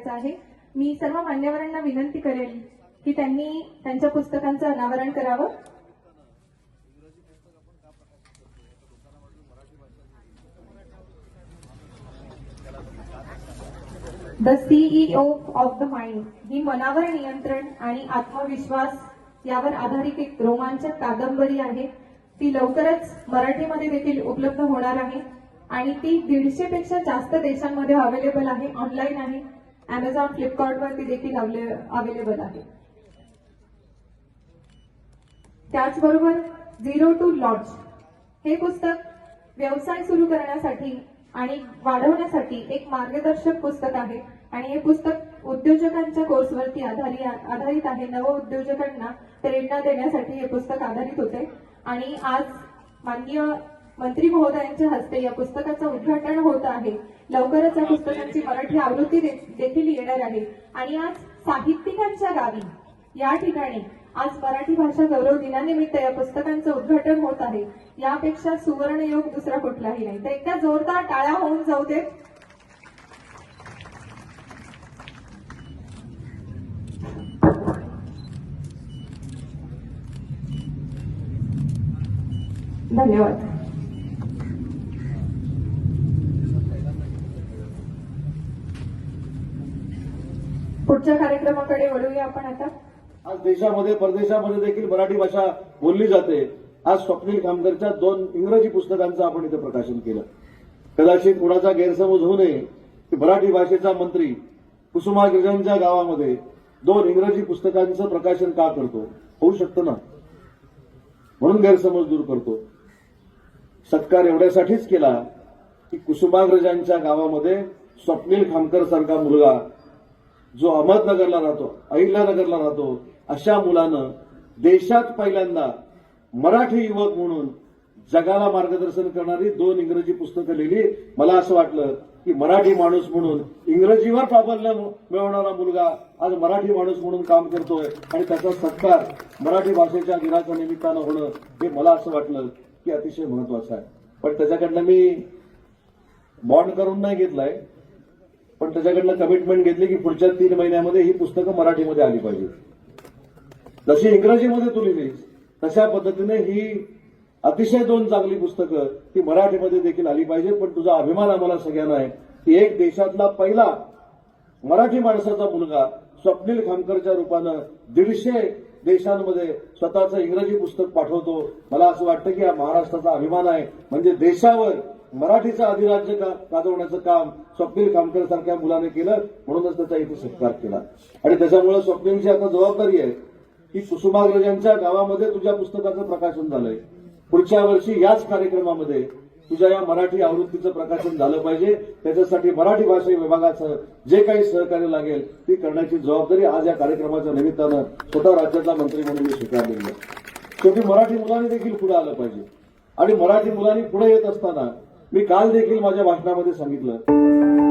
करायचा आहे। मी सर्व मान्यवरांना विनंती करेल की त्यांनी त्यांच्या पुस्तकांचं अनावरण करावं। The CEO of the mind ही मनावर नियंत्रण आणि आत्मविश्वास यावर आधारित एक रोमांचक कादंबरी आहे। ती लवकरच मराठीमध्ये देखील उपलब्ध होणार आहे आणि ती 150 पेक्षा जास्त देशांमध्ये अवेलेबल आहे, ऑनलाईन आहे, Amazon, फ्लिपकार्ट वरती देखील अवेलेबल आहे। त्याचबरोबर झिरो टू लॉन्च हे पुस्तक व्यवसाय सुरू करण्यासाठी आणि वाढवण्यासाठी एक मार्गदर्शक पुस्तक आहे आणि हे पुस्तक उद्योजकांच्या कोर्सवरती आधारित आहे। नव उद्योजकांना प्रेरणा देण्यासाठी हे पुस्तक आधारित होते आणि आज माननीय मंत्री महोदयांच्या हस्ते या पुस्तकाचं उद्घाटन होत आहे। लवकरच या पुस्तकाची मराठी आवृत्ती देखील येणार आहे आणि आज साहित्यिकांच्या गावी या ठिकाणी आज मराठी भाषा गौरव दिनानिमित्त या पुस्तकांचं उद्घाटन होत आहे। यापेक्षा सुवर्ण योग दुसरा कुठलाही नाही। तर एकदा जोरदार टाळ्या होऊन जाऊ देत। धन्यवाद। पुढच्या कार्यक्रमाकडे वळूया आपण आता। आज देशामध्ये परदेशामध्ये देखील मराठी भाषा बोलली जाते। आज स्वप्नील खामकरच्या 2 इंग्रजी पुस्तकांचं आपण इथे प्रकाशन केलं। कदाचित कोणाचा गैरसमज होऊ नये की मराठी भाषेचा मंत्री कुसुमाग्रजांच्या गावामध्ये 2 इंग्रजी पुस्तकांचं प्रकाशन का करतो, होऊ शकतं ना, म्हणून गैरसमज दूर करतो। सत्कार एवढ्यासाठीच केला की कुसुमाग्रजांच्या गावामध्ये स्वप्नील खामकर सारखा मुलगा जो अहमदनगरला राहतो, अहिल्यानगरला राहतो, अशा मुलानं देशात पहिल्यांदा मराठी युवक म्हणून जगाला मार्गदर्शन करणारी 2 इंग्रजी पुस्तकं लिहिली। मला असं वाटलं की मराठी माणूस म्हणून इंग्रजीवर प्राबल्य मिळवणारा मुलगा आज मराठी माणूस म्हणून काम करतोय आणि त्याचा सत्कार मराठी भाषेच्या दिनाच्या निमित्तानं होणं हे मला असं वाटलं की अतिशय महत्वाचं आहे। पण त्याच्याकडनं मी बॉन्ड करून नाही घेतलाय, पण त्याच्याकडनं कमिटमेंट घेतली की पुढच्या 3 महिन्यामध्ये ही पुस्तकं मराठीमध्ये आली पाहिजे। जशी इंग्रजीमध्ये तू लिहिलीस तशा पद्धतीने ही अतिशय 2 चांगली पुस्तकं ती मराठीमध्ये देखील आली पाहिजे। पण तुझा अभिमान आम्हाला सगळ्यांना आहे की एक देशातला पहिला मराठी माणसाचा मुलगा स्वप्नील खामकरच्या रूपानं 150 देशांमध्ये स्वतःचं इंग्रजी पुस्तक पाठवतो। मला असं वाटतं की हा महाराष्ट्राचा अभिमान आहे। म्हणजे देशावर मराठीचं अधिराज्य गाजवण्याचं काम स्वप्नील खामकर सारख्या मुलाने केलं, म्हणूनच त्याचा इथे सत्कार केला। आणि त्याच्यामुळे स्वप्नीलची आता जबाबदारी आहे की कुसुमाग्रजांच्या गावामध्ये तुझ्या पुस्तकाचं प्रकाशन झालंय। पुढच्या वर्षी याच कार्यक्रमामध्ये तुझ्या या मराठी आवृत्तीचं प्रकाशन झालं पाहिजे। त्याच्यासाठी मराठी भाषा विभागाचं जे काही सहकार्य लागेल ती करण्याची जबाबदारी आज या कार्यक्रमाच्या निमित्तानं स्वतः राज्यातला मंत्री म्हणून मी स्वीकारलेली आहे। शेवटी मराठी मुलांनी देखील पुढे आलं पाहिजे आणि मराठी मुलांनी पुढे येत असताना मी काल देखील माझ्या भाषणामध्ये सांगितलं